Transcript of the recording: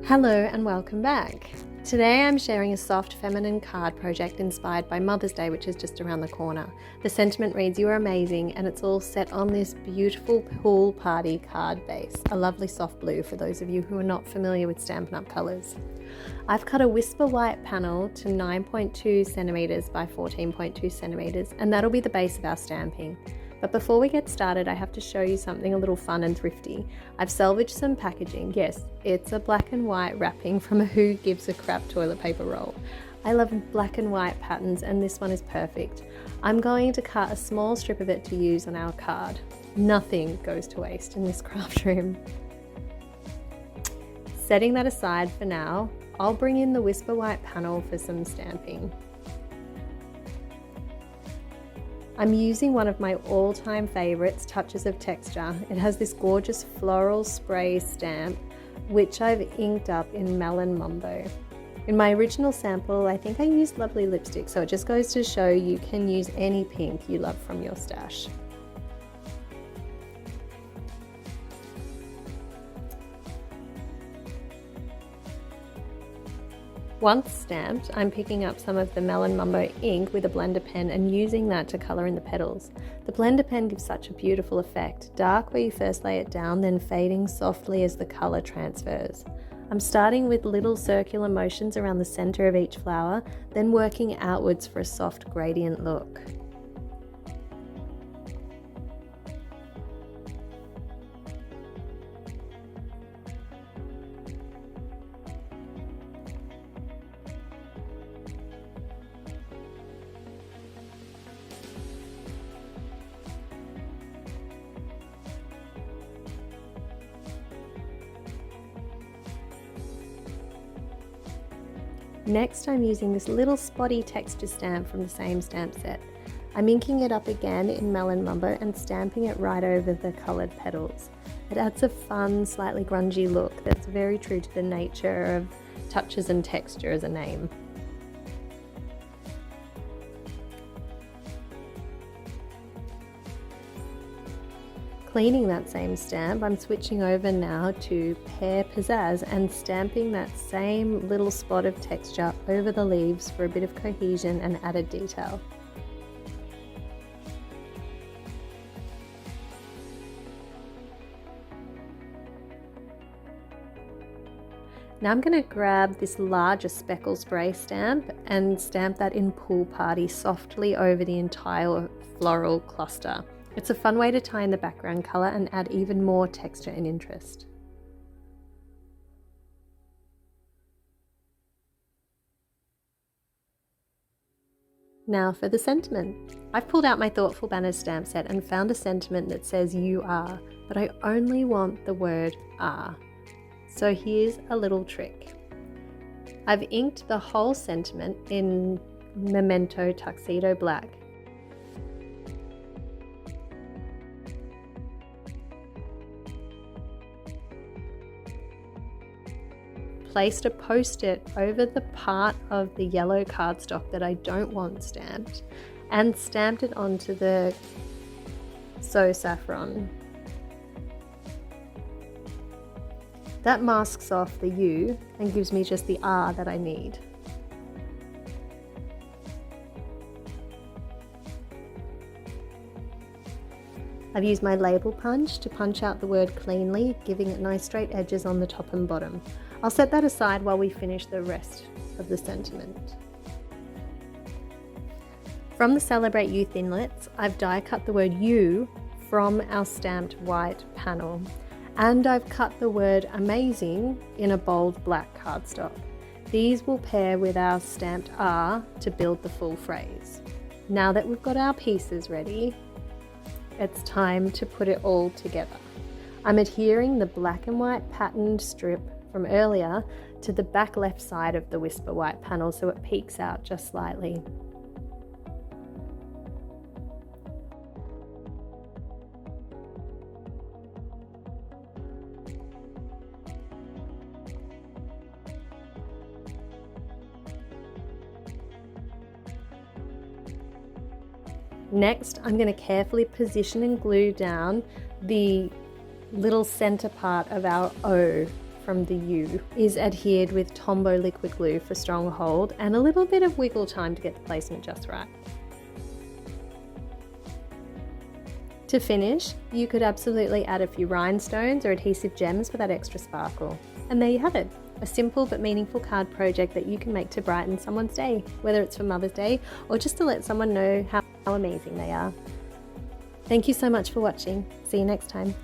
Hello and welcome back. Today I'm sharing a soft feminine card project inspired by Mother's Day, which is just around the corner. The sentiment reads, "You are amazing," and it's all set on this beautiful pool party card base, a lovely soft blue for those of you who are not familiar with Stampin' Up! Colours. I've cut a Whisper White panel to 9.2 centimetres by 14.2 centimetres, and that'll be the base of our stamping. But before we get started, I have to show you something a little fun and thrifty. I've salvaged some packaging. Yes, it's a black and white wrapping from a Who Gives a Crap toilet paper roll. I love black and white patterns, and this one is perfect. I'm going to cut a small strip of it to use on our card. Nothing goes to waste in this craft room. Setting that aside for now, I'll bring in the Whisper White panel for some stamping. I'm using one of my all-time favorites, Touches of Texture. It has this gorgeous floral spray stamp, which I've inked up in Melon Mumbo. In my original sample, I think I used Lovely Lipstick, so it just goes to show you can use any pink you love from your stash. Once stamped, I'm picking up some of the Melon Mumbo ink with a blender pen and using that to colour in the petals. The blender pen gives such a beautiful effect, dark where you first lay it down, then fading softly as the colour transfers. I'm starting with little circular motions around the centre of each flower, then working outwards for a soft gradient look. Next, I'm using this little spotty texture stamp from the same stamp set. I'm inking it up again in Melon Mumbo and stamping it right over the coloured petals. It adds a fun, slightly grungy look that's very true to the nature of Touches and Texture as a name. Cleaning that same stamp, I'm switching over now to Pear Pizzazz and stamping that same little spot of texture over the leaves for a bit of cohesion and added detail. Now I'm going to grab this larger speckle spray stamp and stamp that in Pool Party softly over the entire floral cluster. It's a fun way to tie in the background colour and add even more texture and interest. Now for the sentiment. I've pulled out my Thoughtful Banners stamp set and found a sentiment that says "You are," but I only want the word "are." So here's a little trick. I've inked the whole sentiment in Memento Tuxedo Black. Placed a post-it over the part of the yellow cardstock that I don't want stamped and stamped it onto the So Saffron. That masks off the U and gives me just the R that I need. I've used my label punch to punch out the word cleanly, giving it nice straight edges on the top and bottom. I'll set that aside while we finish the rest of the sentiment. From the Celebrate Youth inlets, I've die cut the word "you" from our stamped white panel, and I've cut the word "amazing" in a bold black cardstock. These will pair with our stamped "are" to build the full phrase. Now that we've got our pieces ready, it's time to put it all together. I'm adhering the black and white patterned strip from earlier to the back left side of the Whisper White panel so it peeks out just slightly. Next, I'm going to carefully position and glue down the little center part of our O from the U is adhered with Tombow liquid glue for strong hold and a little bit of wiggle time to get the placement just right. To finish, you could absolutely add a few rhinestones or adhesive gems for that extra sparkle. And there you have it, a simple but meaningful card project that you can make to brighten someone's day, whether it's for Mother's Day or just to let someone know how amazing they are. Thank you so much for watching. See you next time.